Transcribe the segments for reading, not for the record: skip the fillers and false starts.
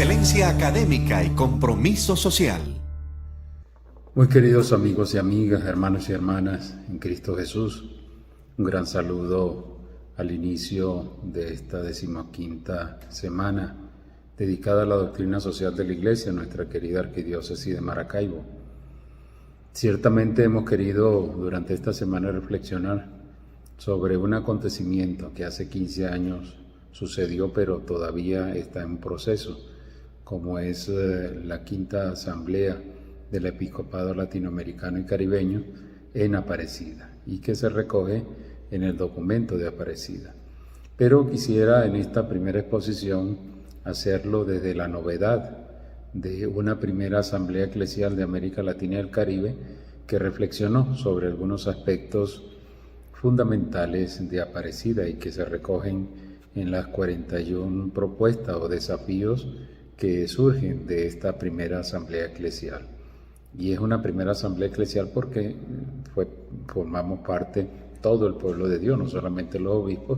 excelencia académica y compromiso social. Muy queridos amigos y amigas, hermanos y hermanas en Cristo Jesús, un gran saludo al inicio de esta 15ª semana dedicada a la doctrina social de la Iglesia, nuestra querida Arquidiócesis de Maracaibo. Ciertamente hemos querido durante esta semana reflexionar sobre un acontecimiento que hace 15 años sucedió, pero todavía está en proceso, como es la quinta asamblea del Episcopado Latinoamericano y Caribeño en Aparecida, y que se recoge en el documento de Aparecida. Pero quisiera en esta primera exposición hacerlo desde la novedad de una primera asamblea eclesial de América Latina y el Caribe que reflexionó sobre algunos aspectos fundamentales de Aparecida y que se recogen en las 41 propuestas o desafíos que surgen de esta primera asamblea eclesial. Y es una primera asamblea eclesial porque formamos parte todo el pueblo de Dios, no solamente los obispos,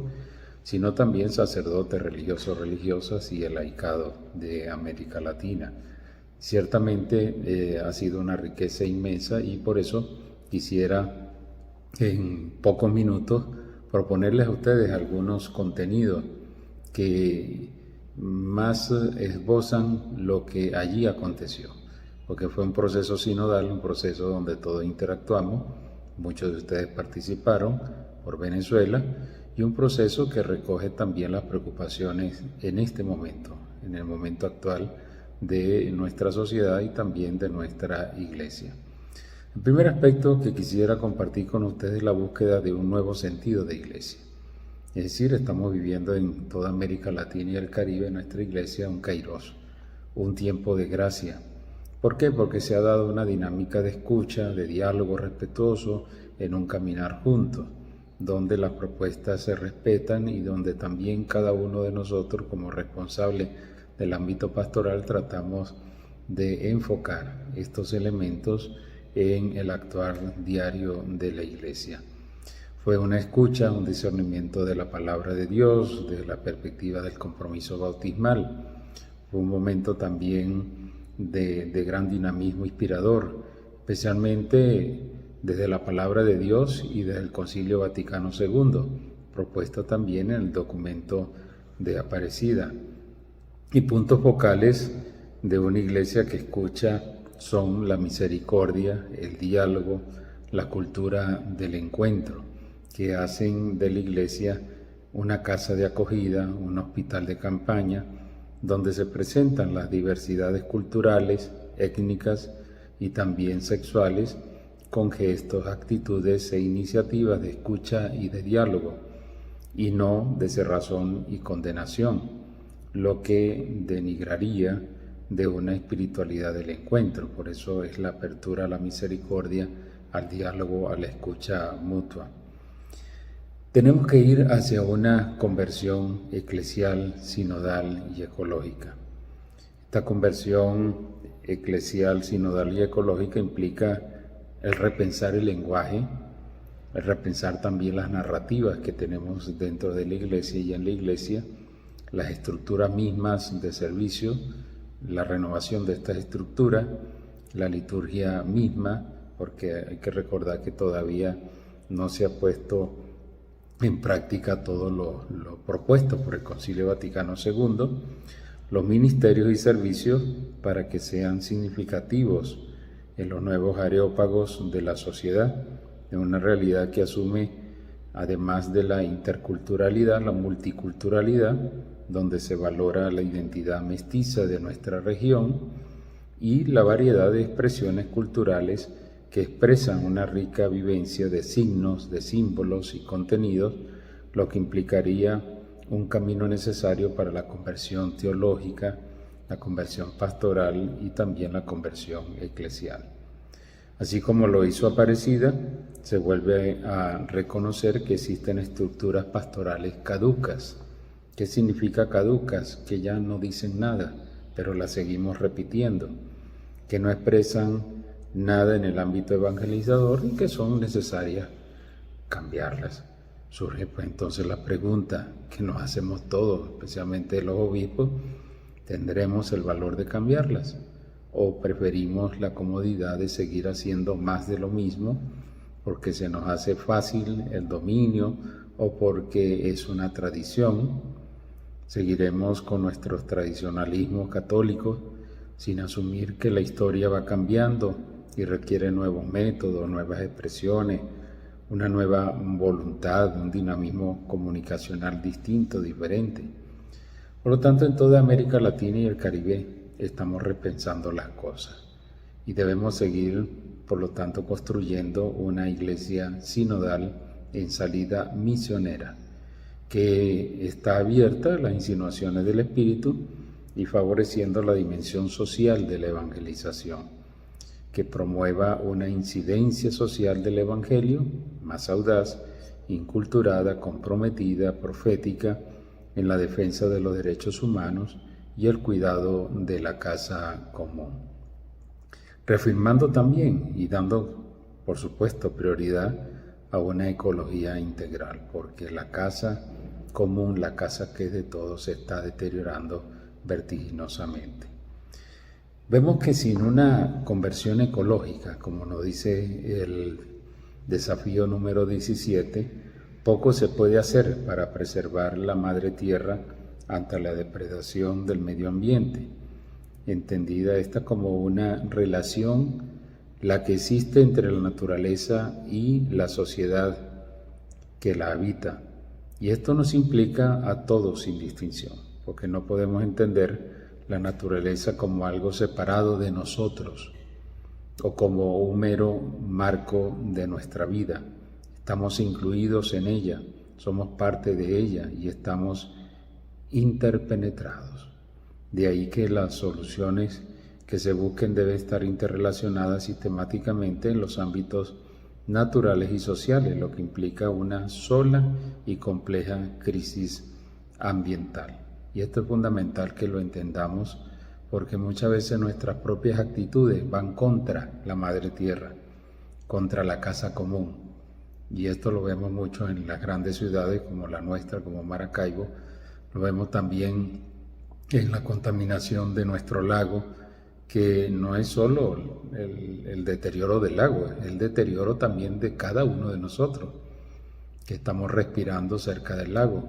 sino también sacerdotes, religiosos, religiosas y el laicado de América Latina. Ciertamente ha sido una riqueza inmensa y por eso quisiera en pocos minutos proponerles a ustedes algunos contenidos que más esbozan lo que allí aconteció, porque fue un proceso sinodal, un proceso donde todos interactuamos, muchos de ustedes participaron por Venezuela, y un proceso que recoge también las preocupaciones en este momento, en el momento actual de nuestra sociedad y también de nuestra Iglesia. El primer aspecto que quisiera compartir con ustedes es la búsqueda de un nuevo sentido de Iglesia. Es decir, estamos viviendo en toda América Latina y el Caribe, en nuestra Iglesia, un kairos, un tiempo de gracia. ¿Por qué? Porque se ha dado una dinámica de escucha, de diálogo respetuoso, en un caminar juntos, donde las propuestas se respetan y donde también cada uno de nosotros como responsable del ámbito pastoral tratamos de enfocar estos elementos en el actuar diario de la Iglesia. Fue una escucha, un discernimiento de la palabra de Dios, desde la perspectiva del compromiso bautismal. Fue un momento también de gran dinamismo inspirador, especialmente desde la palabra de Dios y desde el Concilio Vaticano II, propuesta también en el documento de Aparecida. Y puntos focales de una iglesia que escucha son la misericordia, el diálogo, la cultura del encuentro, que hacen de la iglesia una casa de acogida, un hospital de campaña, donde se presentan las diversidades culturales, étnicas y también sexuales, con gestos, actitudes e iniciativas de escucha y de diálogo, y no de cerrazón y condenación, lo que denigraría de una espiritualidad del encuentro. Por eso es la apertura a la misericordia, al diálogo, a la escucha mutua. Tenemos que ir hacia una conversión eclesial, sinodal y ecológica. Esta conversión eclesial, sinodal y ecológica implica el repensar el lenguaje, el repensar también las narrativas que tenemos dentro de la Iglesia y en la Iglesia, las estructuras mismas de servicio, la renovación de estas estructuras, la liturgia misma, porque hay que recordar que todavía no se ha puesto en práctica todo lo propuesto por el Concilio Vaticano II, los ministerios y servicios para que sean significativos en los nuevos areópagos de la sociedad, en una realidad que asume, además de la interculturalidad, la multiculturalidad, donde se valora la identidad mestiza de nuestra región y la variedad de expresiones culturales que expresan una rica vivencia de signos, de símbolos y contenidos, lo que implicaría un camino necesario para la conversión teológica, la conversión pastoral y también la conversión eclesial. Así como lo hizo Aparecida, se vuelve a reconocer que existen estructuras pastorales caducas. ¿Qué significa caducas? Que ya no dicen nada, pero las seguimos repitiendo, que no expresan nada en el ámbito evangelizador y que son necesarias cambiarlas. Surge pues entonces la pregunta que nos hacemos todos, especialmente los obispos, ¿Tendremos el valor de cambiarlas? ¿O preferimos la comodidad de seguir haciendo más de lo mismo porque se nos hace fácil el dominio o porque es una tradición? ¿Seguiremos con nuestros tradicionalismos católicos sin asumir que la historia va cambiando y requiere nuevos métodos, nuevas expresiones, una nueva voluntad, un dinamismo comunicacional distinto, diferente? Por lo tanto, en toda América Latina y el Caribe estamos repensando las cosas y debemos seguir, por lo tanto, construyendo una iglesia sinodal en salida misionera, que está abierta a las insinuaciones del Espíritu y favoreciendo la dimensión social de la evangelización, que promueva una incidencia social del Evangelio más audaz, inculturada, comprometida, profética, en la defensa de los derechos humanos y el cuidado de la casa común. Reafirmando también y dando, por supuesto, prioridad a una ecología integral, porque la casa común, la casa que es de todos, se está deteriorando vertiginosamente. Vemos que sin una conversión ecológica, como nos dice el desafío número 17, poco se puede hacer para preservar la madre tierra ante la depredación del medio ambiente, entendida esta como una relación la que existe entre la naturaleza y la sociedad que la habita. Y esto nos implica a todos sin distinción, porque no podemos entender la naturaleza como algo separado de nosotros o como un mero marco de nuestra vida. Estamos incluidos en ella, somos parte de ella y estamos interpenetrados. De ahí que las soluciones que se busquen deben estar interrelacionadas sistemáticamente en los ámbitos naturales y sociales, lo que implica una sola y compleja crisis ambiental. Y esto es fundamental que lo entendamos, porque muchas veces nuestras propias actitudes van contra la madre tierra, contra la casa común. Y esto lo vemos mucho en las grandes ciudades como la nuestra, como Maracaibo. Lo vemos también en la contaminación de nuestro lago, que no es solo el deterioro del agua, es el deterioro también de cada uno de nosotros, que estamos respirando cerca del lago.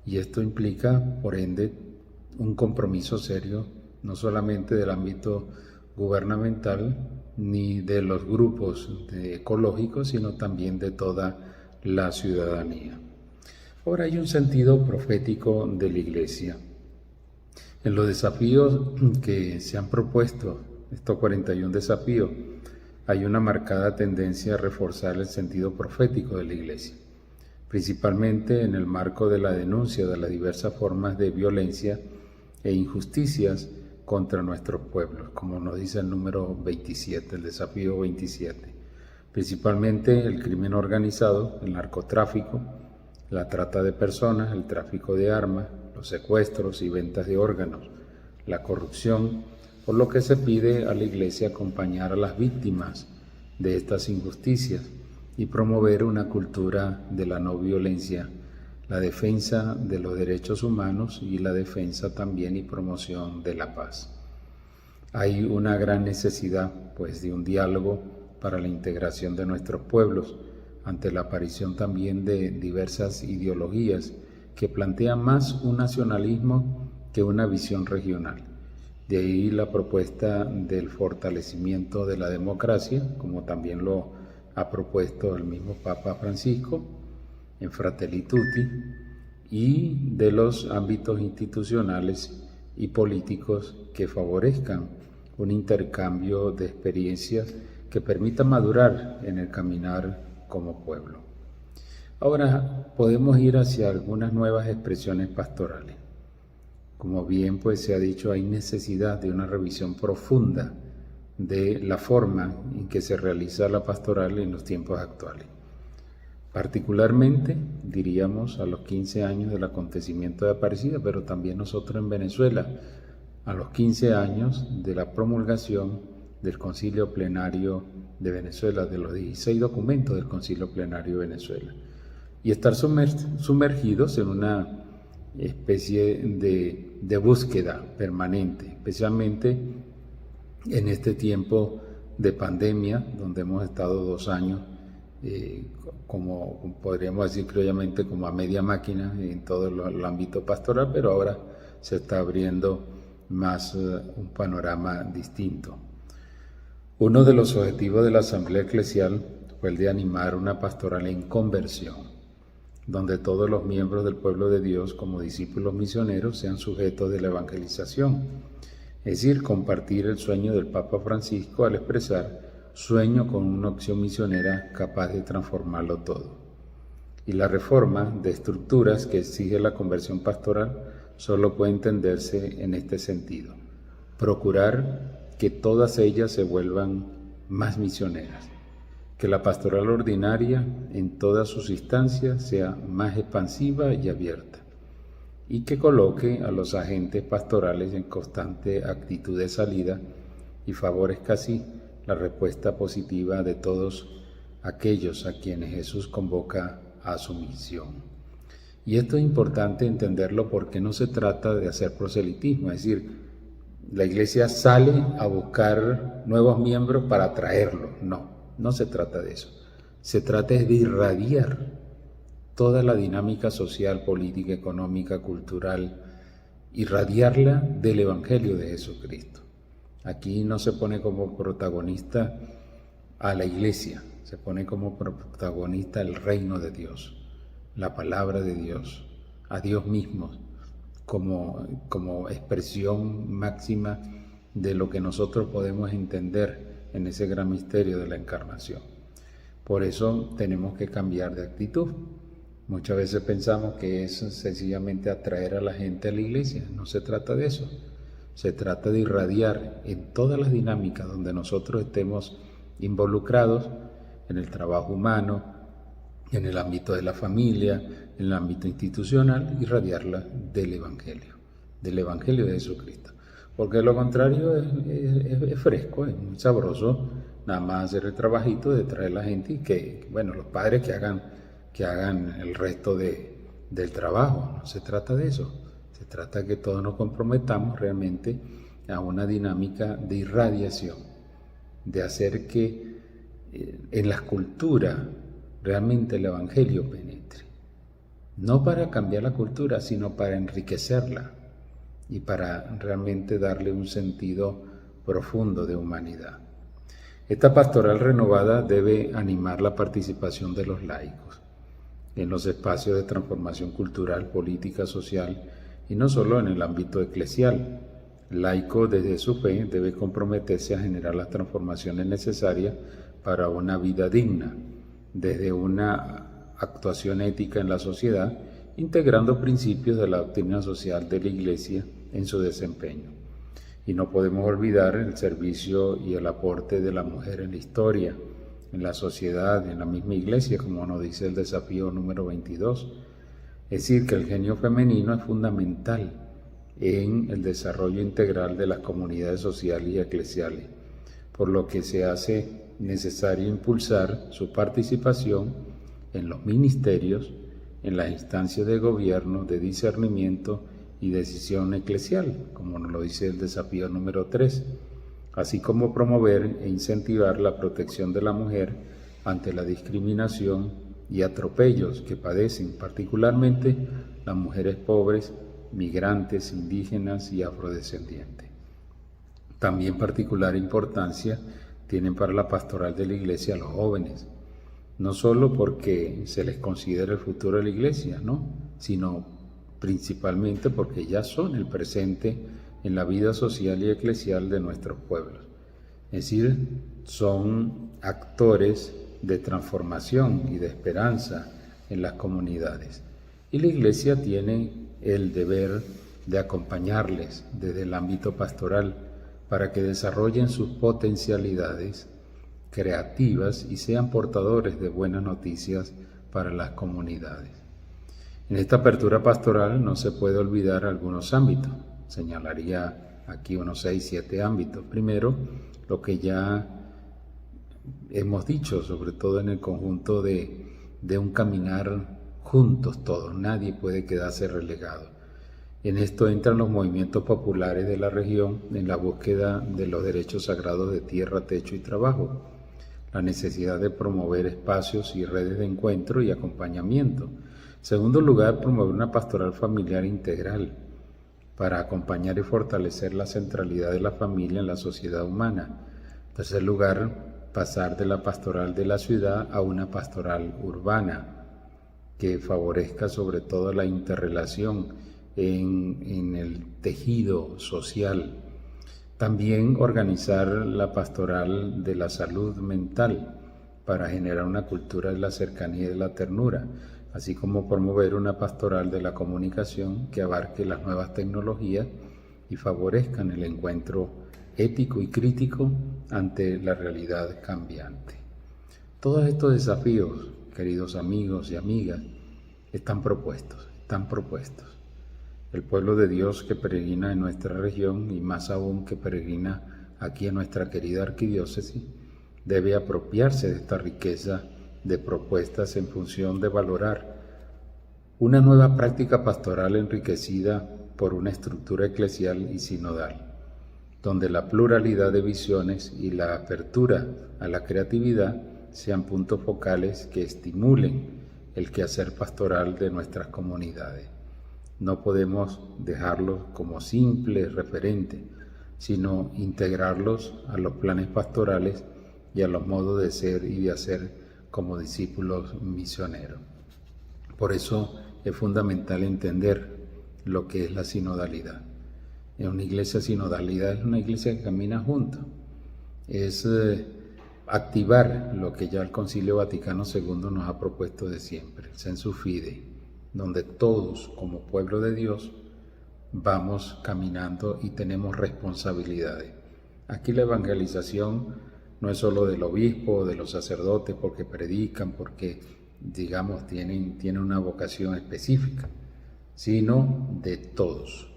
Y esto implica, por ende, un compromiso serio, no solamente del ámbito gubernamental ni de los grupos ecológicos, sino también de toda la ciudadanía. Ahora hay un sentido profético de la Iglesia. En los desafíos que se han propuesto, estos 41 desafíos, hay una marcada tendencia a reforzar el sentido profético de la Iglesia, principalmente en el marco de la denuncia de las diversas formas de violencia e injusticias contra nuestros pueblos, como nos dice el número 27, el desafío 27. Principalmente el crimen organizado, el narcotráfico, la trata de personas, el tráfico de armas, los secuestros y ventas de órganos, la corrupción, por lo que se pide a la Iglesia acompañar a las víctimas de estas injusticias y promover una cultura de la no violencia, la defensa de los derechos humanos y la defensa también y promoción de la paz. Hay una gran necesidad, pues, de un diálogo para la integración de nuestros pueblos ante la aparición también de diversas ideologías que plantean más un nacionalismo que una visión regional. De ahí la propuesta del fortalecimiento de la democracia, como también lo ha propuesto el mismo Papa Francisco en Fratelli Tutti, y de los ámbitos institucionales y políticos que favorezcan un intercambio de experiencias que permita madurar en el caminar como pueblo. Ahora podemos ir hacia algunas nuevas expresiones pastorales. Como bien pues se ha dicho, hay necesidad de una revisión profunda de la forma en que se realiza la pastoral en los tiempos actuales. Particularmente, diríamos, a los 15 años del acontecimiento de Aparecida, pero también nosotros en Venezuela, a los 15 años de la promulgación del Concilio Plenario de Venezuela, de los 16 documentos del Concilio Plenario de Venezuela, y estar sumergidos en una especie de búsqueda permanente, especialmente en este tiempo de pandemia, donde hemos estado 2 años, como podríamos decir criollamente, como a media máquina en todo el ámbito pastoral, pero ahora se está abriendo más un panorama distinto. Uno de los objetivos de la Asamblea Eclesial fue el de animar una pastoral en conversión, donde todos los miembros del pueblo de Dios, como discípulos misioneros, sean sujetos de la evangelización, es decir, compartir el sueño del Papa Francisco al expresar sueño con una opción misionera capaz de transformarlo todo. Y la reforma de estructuras que exige la conversión pastoral solo puede entenderse en este sentido: procurar que todas ellas se vuelvan más misioneras, que la pastoral ordinaria en todas sus instancias sea más expansiva y abierta, y que coloque a los agentes pastorales en constante actitud de salida y favorezca así la respuesta positiva de todos aquellos a quienes Jesús convoca a su misión. Y esto es importante entenderlo porque no se trata de hacer proselitismo, es decir, la Iglesia sale a buscar nuevos miembros para atraerlos. No se trata de eso. Se trata de irradiar toda la dinámica social, política, económica, cultural, irradiarla del Evangelio de Jesucristo. Aquí no se pone como protagonista a la Iglesia, se pone como protagonista el reino de Dios, la palabra de Dios, a Dios mismo, como expresión máxima de lo que nosotros podemos entender en ese gran misterio de la encarnación. Por eso tenemos que cambiar de actitud. Muchas veces pensamos que es sencillamente atraer a la gente a la Iglesia. No se trata de eso. Se trata de irradiar en todas las dinámicas donde nosotros estemos involucrados, en el trabajo humano, en el ámbito de la familia, en el ámbito institucional, irradiarla del Evangelio de Jesucristo. Porque de lo contrario es fresco, es muy sabroso nada más hacer el trabajito de traer a la gente y que, bueno, los padres que hagan el resto del trabajo. No se trata de eso. Se trata de que todos nos comprometamos realmente a una dinámica de irradiación, de hacer que en las culturas realmente el Evangelio penetre. No para cambiar la cultura, sino para enriquecerla y para realmente darle un sentido profundo de humanidad. Esta pastoral renovada debe animar la participación de los laicos en los espacios de transformación cultural, política, social, y no solo en el ámbito eclesial. El laico, desde su fe, debe comprometerse a generar las transformaciones necesarias para una vida digna, desde una actuación ética en la sociedad, integrando principios de la doctrina social de la Iglesia en su desempeño. Y no podemos olvidar el servicio y el aporte de la mujer en la historia, en la sociedad, en la misma Iglesia, como nos dice el desafío número 22. Es decir, que el genio femenino es fundamental en el desarrollo integral de las comunidades sociales y eclesiales, por lo que se hace necesario impulsar su participación en los ministerios, en las instancias de gobierno, de discernimiento y decisión eclesial, como nos lo dice el desafío número 3, así como promover e incentivar la protección de la mujer ante la discriminación y atropellos que padecen particularmente las mujeres pobres, migrantes, indígenas y afrodescendientes. También particular importancia tienen para la pastoral de la Iglesia los jóvenes, no solo porque se les considera el futuro de la Iglesia, sino principalmente porque ya son el presente en la vida social y eclesial de nuestros pueblos. Es decir, son actores de transformación y de esperanza en las comunidades. Y la Iglesia tiene el deber de acompañarles desde el ámbito pastoral para que desarrollen sus potencialidades creativas y sean portadores de buenas noticias para las comunidades. En esta apertura pastoral no se puede olvidar algunos ámbitos. Señalaría aquí unos 6, 7 ámbitos. Primero, lo que ya hemos dicho, sobre todo en el conjunto de un caminar juntos todos. Nadie puede quedarse relegado. En esto entran los movimientos populares de la región en la búsqueda de los derechos sagrados de tierra, techo y trabajo, la necesidad de promover espacios y redes de encuentro y acompañamiento. En segundo lugar, promover una pastoral familiar integral para acompañar y fortalecer la centralidad de la familia en la sociedad humana. En tercer lugar, pasar de la pastoral de la ciudad a una pastoral urbana que favorezca sobre todo la interrelación en el tejido social. También organizar la pastoral de la salud mental para generar una cultura de la cercanía y de la ternura, así como promover una pastoral de la comunicación que abarque las nuevas tecnologías y favorezcan el encuentro ético y crítico ante la realidad cambiante. Todos estos desafíos, queridos amigos y amigas, están propuestos. El pueblo de Dios que peregrina en nuestra región y más aún que peregrina aquí en nuestra querida arquidiócesis, debe apropiarse de esta riqueza de propuestas en función de valorar una nueva práctica pastoral enriquecida por una estructura eclesial y sinodal, donde la pluralidad de visiones y la apertura a la creatividad sean puntos focales que estimulen el quehacer pastoral de nuestras comunidades. No podemos dejarlos como simples referentes, sino integrarlos a los planes pastorales y a los modos de ser y de hacer como discípulos misioneros. Por eso es fundamental entender lo que es la sinodalidad. En una iglesia sinodalidad es una iglesia que camina junto. Es activar lo que ya el Concilio Vaticano II nos ha propuesto de siempre, el sensu fidei, donde todos como pueblo de Dios vamos caminando y tenemos responsabilidades. Aquí la evangelización no es solo del obispo o de los sacerdotes porque predican, porque digamos tienen una vocación específica, sino de todos.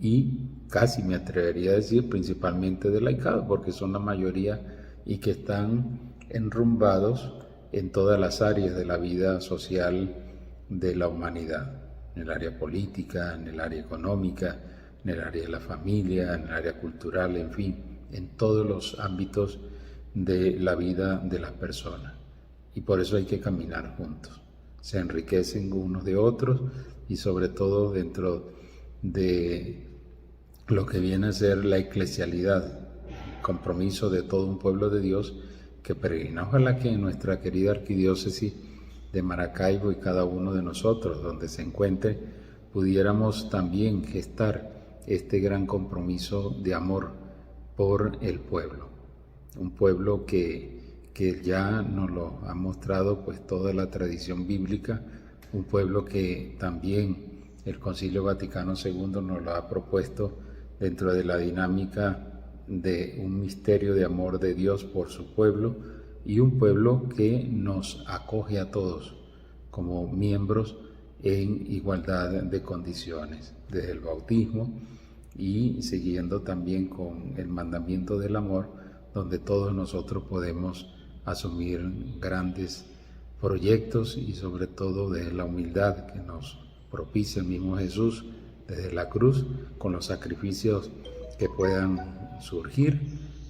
Y casi me atrevería a decir principalmente del laicado, porque son la mayoría y que están enrumbados en todas las áreas de la vida social de la humanidad, en el área política, en el área económica, en el área de la familia, en el área cultural, en fin, en todos los ámbitos de la vida de las personas. Y por eso hay que caminar juntos. Se enriquecen unos de otros y sobre todo dentro de lo que viene a ser la eclesialidad, compromiso de todo un pueblo de Dios que peregrina. Ojalá que en nuestra querida arquidiócesis de Maracaibo y cada uno de nosotros donde se encuentre pudiéramos también gestar este gran compromiso de amor por el pueblo, un pueblo que ya nos lo ha mostrado pues toda la tradición bíblica, un pueblo que también el Concilio Vaticano II nos lo ha propuesto dentro de la dinámica de un misterio de amor de Dios por su pueblo y un pueblo que nos acoge a todos como miembros en igualdad de condiciones, desde el bautismo y siguiendo también con el mandamiento del amor, donde todos nosotros podemos asumir grandes proyectos y sobre todo desde la humildad que nos propicia el mismo Jesús desde la cruz, con los sacrificios que puedan surgir,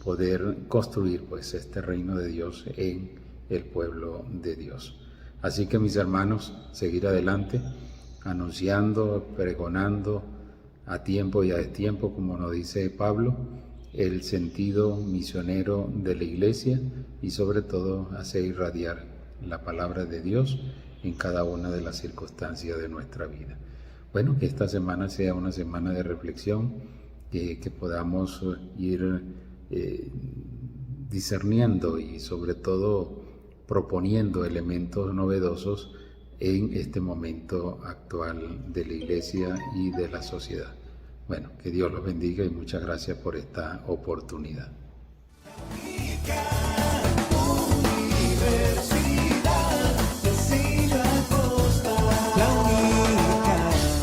poder construir pues este reino de Dios en el pueblo de Dios. Así que mis hermanos, seguir adelante, anunciando, pregonando a tiempo y a destiempo, como nos dice Pablo, el sentido misionero de la Iglesia y sobre todo hacer irradiar la palabra de Dios en cada una de las circunstancias de nuestra vida. Bueno, que esta semana sea una semana de reflexión, que podamos ir discerniendo y sobre todo proponiendo elementos novedosos en este momento actual de la Iglesia y de la sociedad. Bueno, que Dios los bendiga y muchas gracias por esta oportunidad.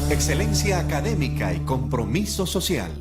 Excelencia académica y compromiso social.